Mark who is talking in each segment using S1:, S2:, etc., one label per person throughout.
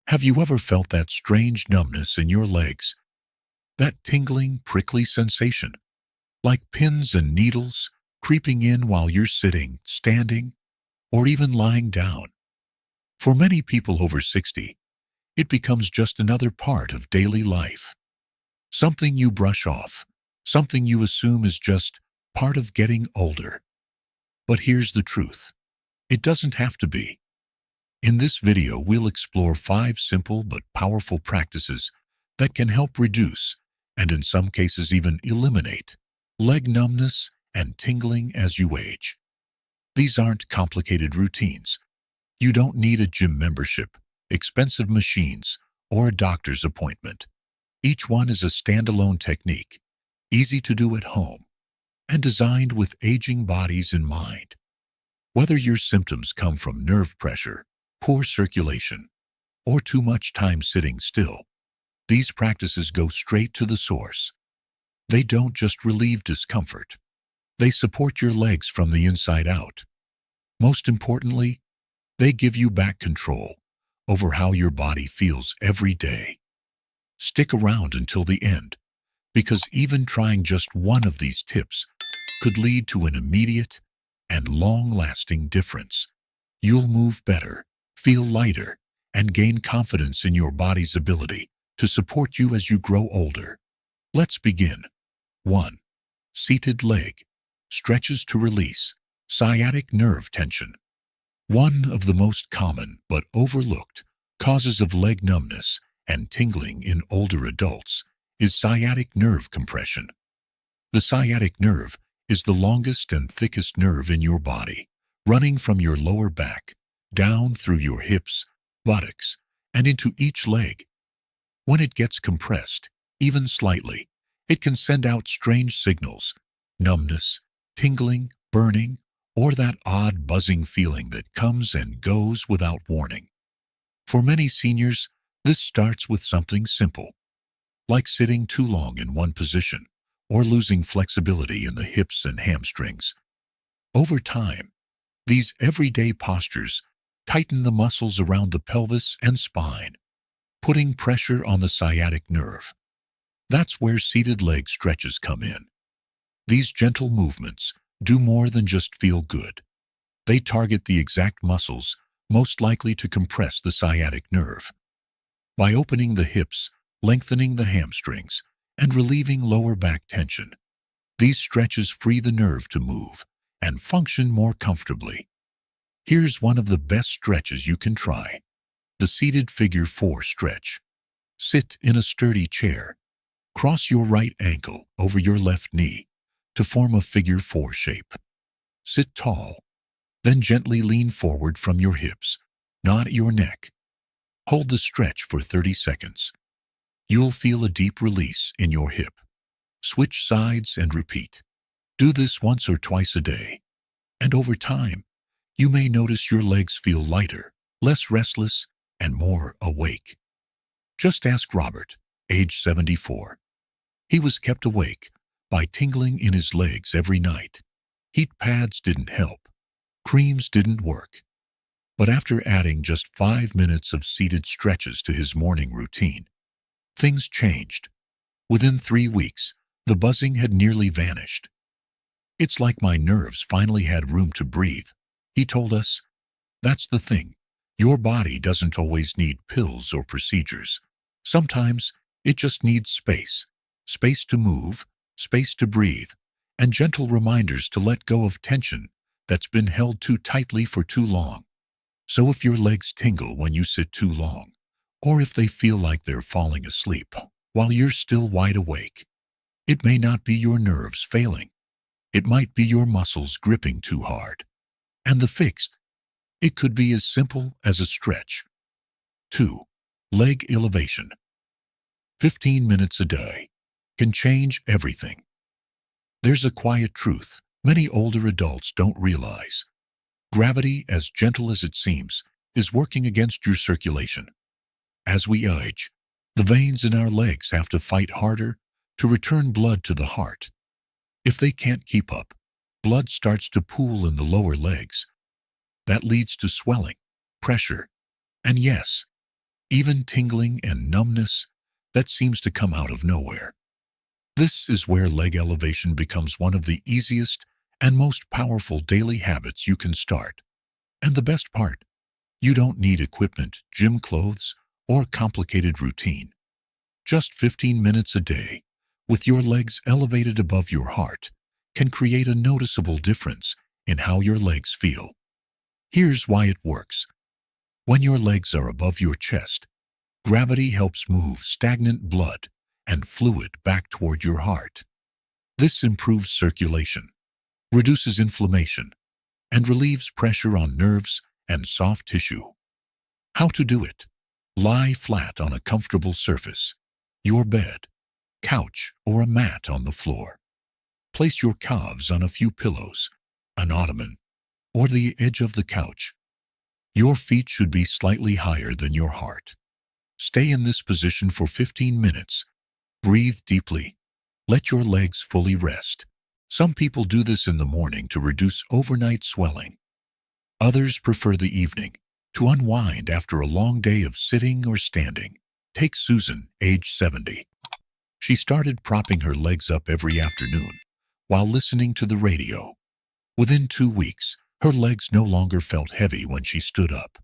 S1: Have you ever felt that strange numbness in your legs? That tingling, prickly sensation, like pins and needles creeping in while you're sitting, standing, or even lying down? For many people over 60, it becomes just another part of daily life. Something you brush off, something you assume is just part of getting older. But here's the truth. It doesn't have to be. In this video, we'll explore 5 simple but powerful practices that can help reduce, and in some cases even eliminate, leg numbness and tingling as you age. These aren't complicated routines. You don't need a gym membership, expensive machines, or a doctor's appointment. Each one is a standalone technique, easy to do at home, and designed with aging bodies in mind. Whether your symptoms come from nerve pressure, poor circulation, or too much time sitting still, these practices go straight to the source. They don't just relieve discomfort. They support your legs from the inside out. Most importantly, they give you back control over how your body feels every day. Stick around until the end, because even trying just one of these tips could lead to an immediate and long-lasting difference. You'll move better, feel lighter, and gain confidence in your body's ability to support you as you grow older. Let's begin. 1. Seated leg. Stretches to release sciatic nerve tension. One of the most common but overlooked causes of leg numbness and tingling in older adults is sciatic nerve compression. The sciatic nerve is the longest and thickest nerve in your body, running from your lower back, down through your hips, buttocks, and into each leg. When it gets compressed, even slightly, it can send out strange signals: numbness, tingling, burning, or that odd buzzing feeling that comes and goes without warning. For many seniors, this starts with something simple, like sitting too long in one position or losing flexibility in the hips and hamstrings. Over time, these everyday postures tighten the muscles around the pelvis and spine, putting pressure on the sciatic nerve. That's where seated leg stretches come in. These gentle movements do more than just feel good. They target the exact muscles most likely to compress the sciatic nerve. By opening the hips, lengthening the hamstrings, and relieving lower back tension, these stretches free the nerve to move and function more comfortably. Here's one of the best stretches you can try: the seated figure 4 stretch. Sit in a sturdy chair. Cross your right ankle over your left knee to form a figure 4 shape. Sit tall, then gently lean forward from your hips, not your neck. Hold the stretch for 30 seconds. You'll feel a deep release in your hip. Switch sides and repeat. Do this once or twice a day, and over time, you may notice your legs feel lighter, less restless, and more awake. Just ask Robert, age 74. He was kept awake by tingling in his legs every night. Heat pads didn't help. Creams didn't work. But after adding just 5 minutes of seated stretches to his morning routine, things changed. Within 3 weeks, the buzzing had nearly vanished. "It's like my nerves finally had room to breathe," he told us. That's the thing. Your body doesn't always need pills or procedures. Sometimes it just needs space. Space to move, space to breathe, and gentle reminders to let go of tension that's been held too tightly for too long. So if your legs tingle when you sit too long, or if they feel like they're falling asleep while you're still wide awake, it may not be your nerves failing. It might be your muscles gripping too hard. And the fix? It could be as simple as a stretch. 2. Leg elevation. 15 minutes a day can change everything. There's a quiet truth many older adults don't realize. Gravity, as gentle as it seems, is working against your circulation. As we age, the veins in our legs have to fight harder to return blood to the heart. If they can't keep up, blood starts to pool in the lower legs. That leads to swelling, pressure, and yes, even tingling and numbness that seems to come out of nowhere. This is where leg elevation becomes one of the easiest and most powerful daily habits you can start. And the best part, you don't need equipment, gym clothes, or complicated routine. Just 15 minutes a day, with your legs elevated above your heart, can create a noticeable difference in how your legs feel. Here's why it works. When your legs are above your chest, gravity helps move stagnant blood and fluid back toward your heart. This improves circulation, reduces inflammation, and relieves pressure on nerves and soft tissue. How to do it? Lie flat on a comfortable surface, your bed, couch, or a mat on the floor. Place your calves on a few pillows, an ottoman, or the edge of the couch. Your feet should be slightly higher than your heart. Stay in this position for 15 minutes. Breathe deeply. Let your legs fully rest. Some people do this in the morning to reduce overnight swelling. Others prefer the evening to unwind after a long day of sitting or standing. Take Susan, age 70. She started propping her legs up every afternoon while listening to the radio. Within 2 weeks, her legs no longer felt heavy when she stood up.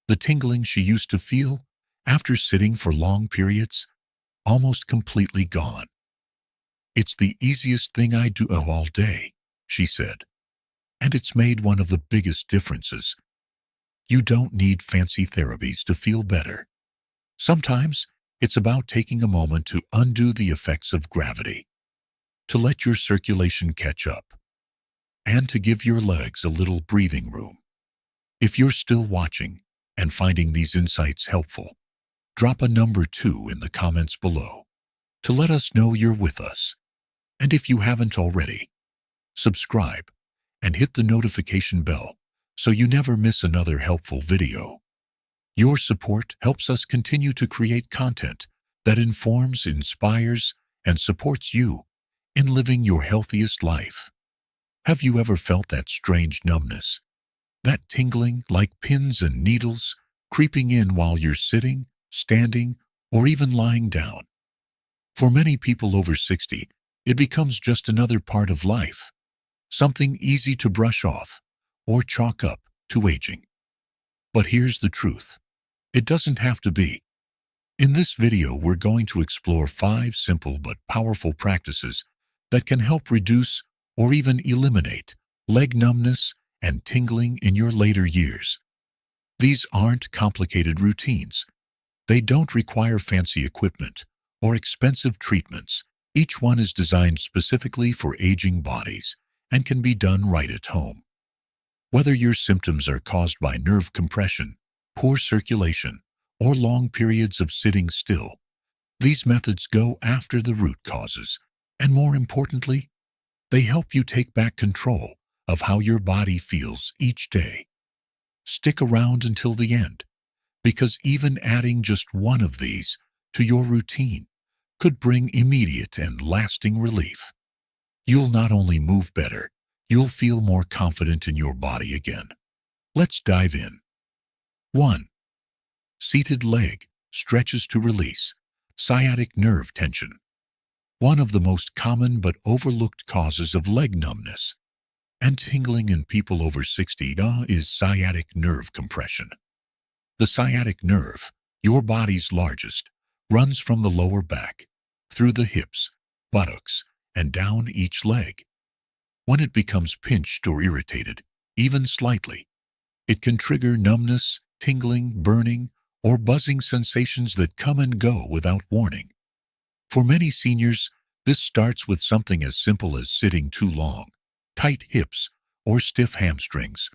S1: The tingling she used to feel after sitting for long periods, almost completely gone. "It's the easiest thing I do all day," she said, "and it's made one of the biggest differences." You don't need fancy therapies to feel better. Sometimes it's about taking a moment to undo the effects of gravity, to let your circulation catch up, and to give your legs a little breathing room. If you're still watching and finding these insights helpful, drop a number 2 in the comments below to let us know you're with us. And if you haven't already, subscribe and hit the notification bell so you never miss another helpful video. Your support helps us continue to create content that informs, inspires, and supports you in living your healthiest life. Have you ever felt that strange numbness? That tingling like pins and needles creeping in while you're sitting, standing, or even lying down? For many people over 60, it becomes just another part of life, something easy to brush off or chalk up to aging. But here's the truth. It doesn't have to be. In this video, we're going to explore 5 simple but powerful practices that can help reduce or even eliminate leg numbness and tingling in your later years. These aren't complicated routines. They don't require fancy equipment or expensive treatments. Each one is designed specifically for aging bodies and can be done right at home. Whether your symptoms are caused by nerve compression, poor circulation, or long periods of sitting still, these methods go after the root causes, and more importantly, they help you take back control of how your body feels each day. Stick around until the end, because even adding just one of these to your routine could bring immediate and lasting relief. You'll not only move better, you'll feel more confident in your body again. Let's dive in. 1. Seated leg stretches to release sciatic nerve tension. One of the most common but overlooked causes of leg numbness and tingling in people over 60 is sciatic nerve compression. The sciatic nerve, your body's largest, runs from the lower back, through the hips, buttocks, and down each leg. When it becomes pinched or irritated, even slightly, it can trigger numbness, tingling, burning, or buzzing sensations that come and go without warning. For many seniors, this starts with something as simple as sitting too long, tight hips, or stiff hamstrings.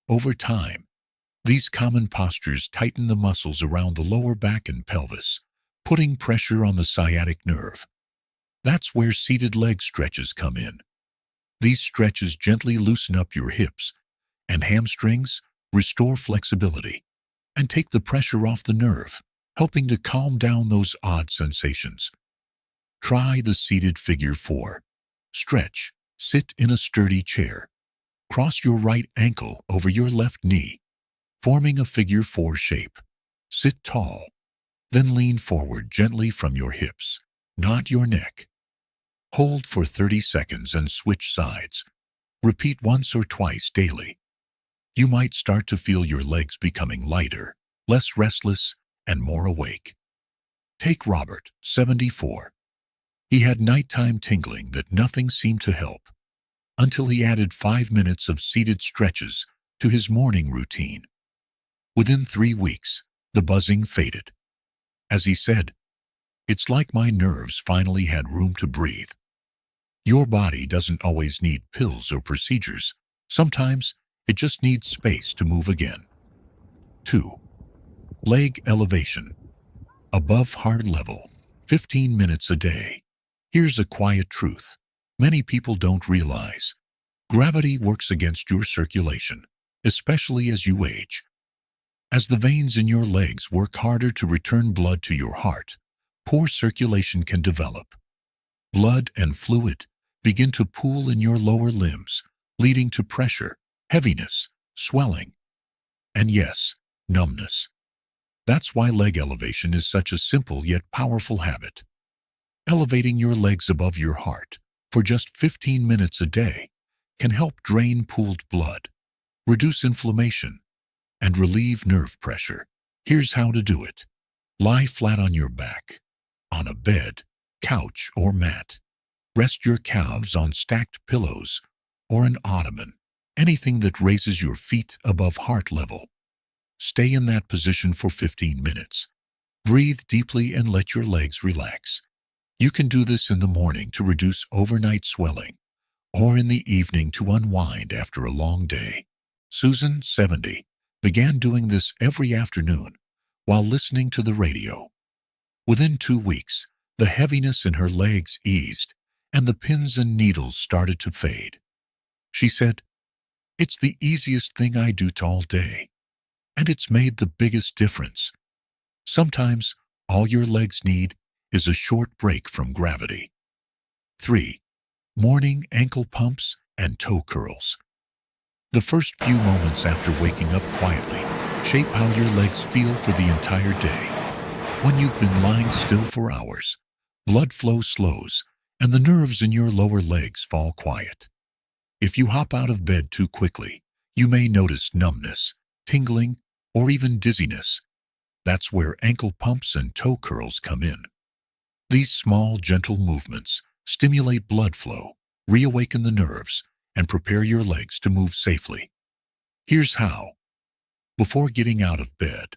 S1: Over time, these common postures tighten the muscles around the lower back and pelvis, putting pressure on the sciatic nerve. That's where seated leg stretches come in. These stretches gently loosen up your hips and hamstrings, restore flexibility, and take the pressure off the nerve, helping to calm down those odd sensations. Try the seated figure 4. Stretch. Sit in a sturdy chair. Cross your right ankle over your left knee, forming a figure 4 shape. Sit tall, then lean forward gently from your hips, not your neck. Hold for 30 seconds and switch sides. Repeat once or twice daily. You might start to feel your legs becoming lighter, less restless, and more awake. Take Robert, 74. He had nighttime tingling that nothing seemed to help, until he added 5 minutes of seated stretches to his morning routine. Within 3 weeks, the buzzing faded. As he said, "It's like my nerves finally had room to breathe." Your body doesn't always need pills or procedures. Sometimes it just needs space to move again. 2. Leg elevation. Above heart level, 15 minutes a day. Here's a quiet truth many people don't realize. Gravity works against your circulation, especially as you age. As the veins in your legs work harder to return blood to your heart, poor circulation can develop. Blood and fluid begin to pool in your lower limbs, leading to pressure, heaviness, swelling, and yes, numbness. That's why leg elevation is such a simple yet powerful habit. Elevating your legs above your heart for just 15 minutes a day can help drain pooled blood, reduce inflammation, and relieve nerve pressure. Here's how to do it. Lie flat on your back, on a bed, couch, or mat. Rest your calves on stacked pillows or an ottoman, anything that raises your feet above heart level. Stay in that position for 15 minutes. Breathe deeply and let your legs relax. You can do this in the morning to reduce overnight swelling, or in the evening to unwind after a long day. Susan, 70, began doing this every afternoon while listening to the radio. Within 2 weeks, the heaviness in her legs eased and the pins and needles started to fade. She said, "It's the easiest thing I do all day, and it's made the biggest difference." Sometimes all your legs need is a short break from gravity. 3. Morning ankle pumps and toe curls. The first few moments after waking up quietly shape how your legs feel for the entire day. When you've been lying still for hours, blood flow slows and the nerves in your lower legs fall quiet. If you hop out of bed too quickly, you may notice numbness, tingling, or even dizziness. That's where ankle pumps and toe curls come in. These small, gentle movements stimulate blood flow, reawaken the nerves, and prepare your legs to move safely. Here's how. Before getting out of bed,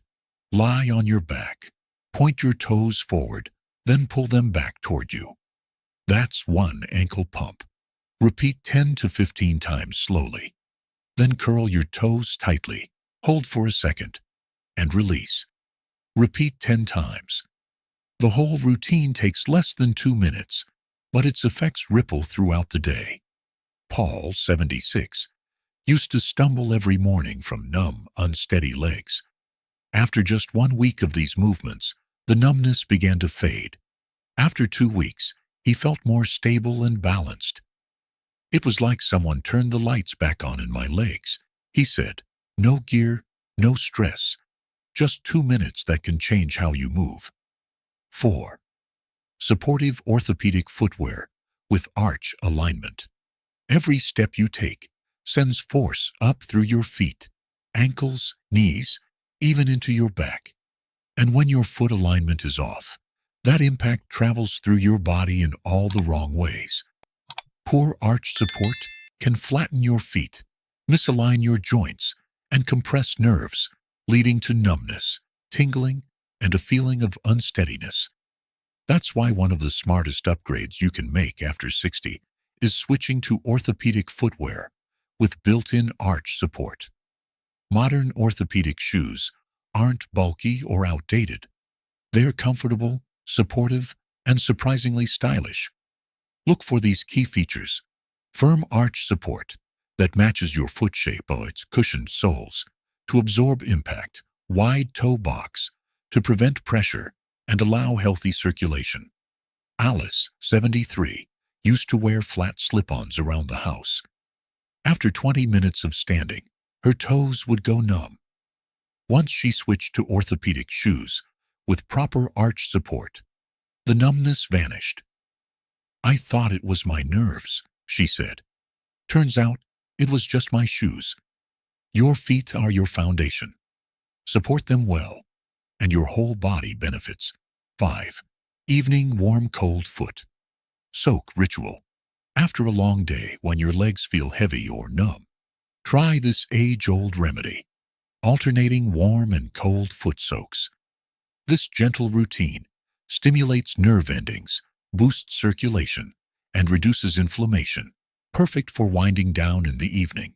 S1: lie on your back, point your toes forward, then pull them back toward you. That's one ankle pump. Repeat 10 to 15 times slowly. Then curl your toes tightly, hold for a second, and release. Repeat 10 times. The whole routine takes less than 2 minutes, but its effects ripple throughout the day. Paul, 76, used to stumble every morning from numb, unsteady legs. After just 1 week of these movements, the numbness began to fade. After 2 weeks, he felt more stable and balanced. "It was like someone turned the lights back on in my legs," he said. "No gear, no stress, just 2 minutes that can change how you move." 4. Supportive orthopedic footwear with arch alignment. Every step you take sends force up through your feet, ankles, knees, even into your back. And when your foot alignment is off, that impact travels through your body in all the wrong ways. Poor arch support can flatten your feet, misalign your joints, and compress nerves, leading to numbness, tingling, and a feeling of unsteadiness. That's why one of the smartest upgrades you can make after 60 is switching to orthopedic footwear with built-in arch support. Modern orthopedic shoes aren't bulky or outdated. They're comfortable, supportive, and surprisingly stylish. Look for these key features: firm arch support that matches your foot shape or its cushioned soles to absorb impact, wide toe box to prevent pressure and allow healthy circulation. Alice, 73, used to wear flat slip-ons around the house. After 20 minutes of standing, her toes would go numb. Once she switched to orthopedic shoes with proper arch support, the numbness vanished. "I thought it was my nerves," she said. "Turns out it was just my shoes." Your feet are your foundation. Support them well, and your whole body benefits. 5. Evening warm cold foot. Soak ritual. After a long day when your legs feel heavy or numb, try this age-old remedy, alternating warm and cold foot soaks. This gentle routine stimulates nerve endings, boosts circulation, and reduces inflammation, perfect for winding down in the evening.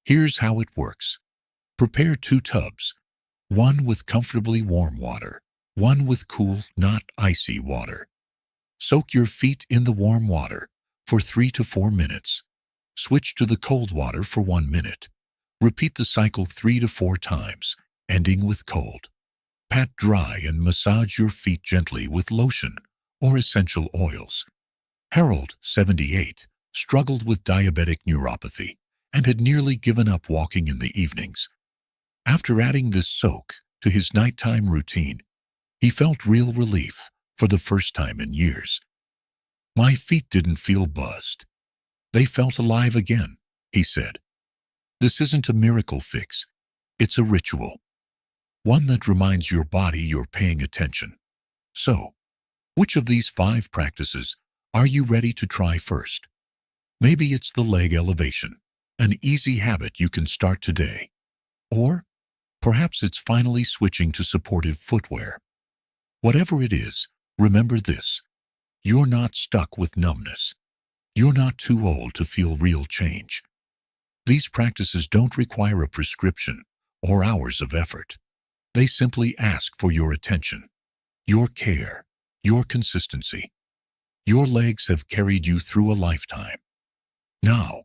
S1: Here's how it works. Prepare 2 tubs, one with comfortably warm water, one with cool, not icy water. Soak your feet in the warm water for 3 to 4 minutes. Switch to the cold water for 1 minute. Repeat the cycle 3 to 4 times, ending with cold. Pat dry and massage your feet gently with lotion or essential oils. Harold, 78, struggled with diabetic neuropathy and had nearly given up walking in the evenings. After adding this soak to his nighttime routine, he felt real relief for the first time in years. "My feet didn't feel buzzed. They felt alive again," he said. This isn't a miracle fix. It's a ritual. One that reminds your body you're paying attention. So, which of these 5 practices are you ready to try first? Maybe it's the leg elevation, an easy habit you can start today. Or perhaps it's finally switching to supportive footwear. Whatever it is, remember this: you're not stuck with numbness. You're not too old to feel real change. These practices don't require a prescription or hours of effort. They simply ask for your attention, your care, your consistency. Your legs have carried you through a lifetime. Now,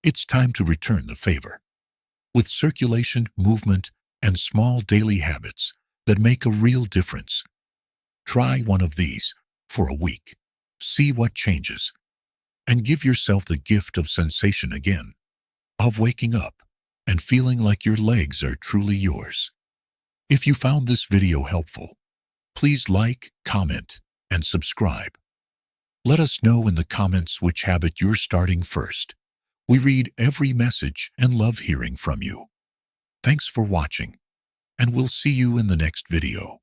S1: it's time to return the favor. With circulation, movement, and small daily habits that make a real difference. Try one of these for a week. See what changes. And give yourself the gift of sensation again, of waking up and feeling like your legs are truly yours. If you found this video helpful, please like, comment, and subscribe. Let us know in the comments which habit you're starting first. We read every message and love hearing from you. Thanks for watching, and we'll see you in the next video.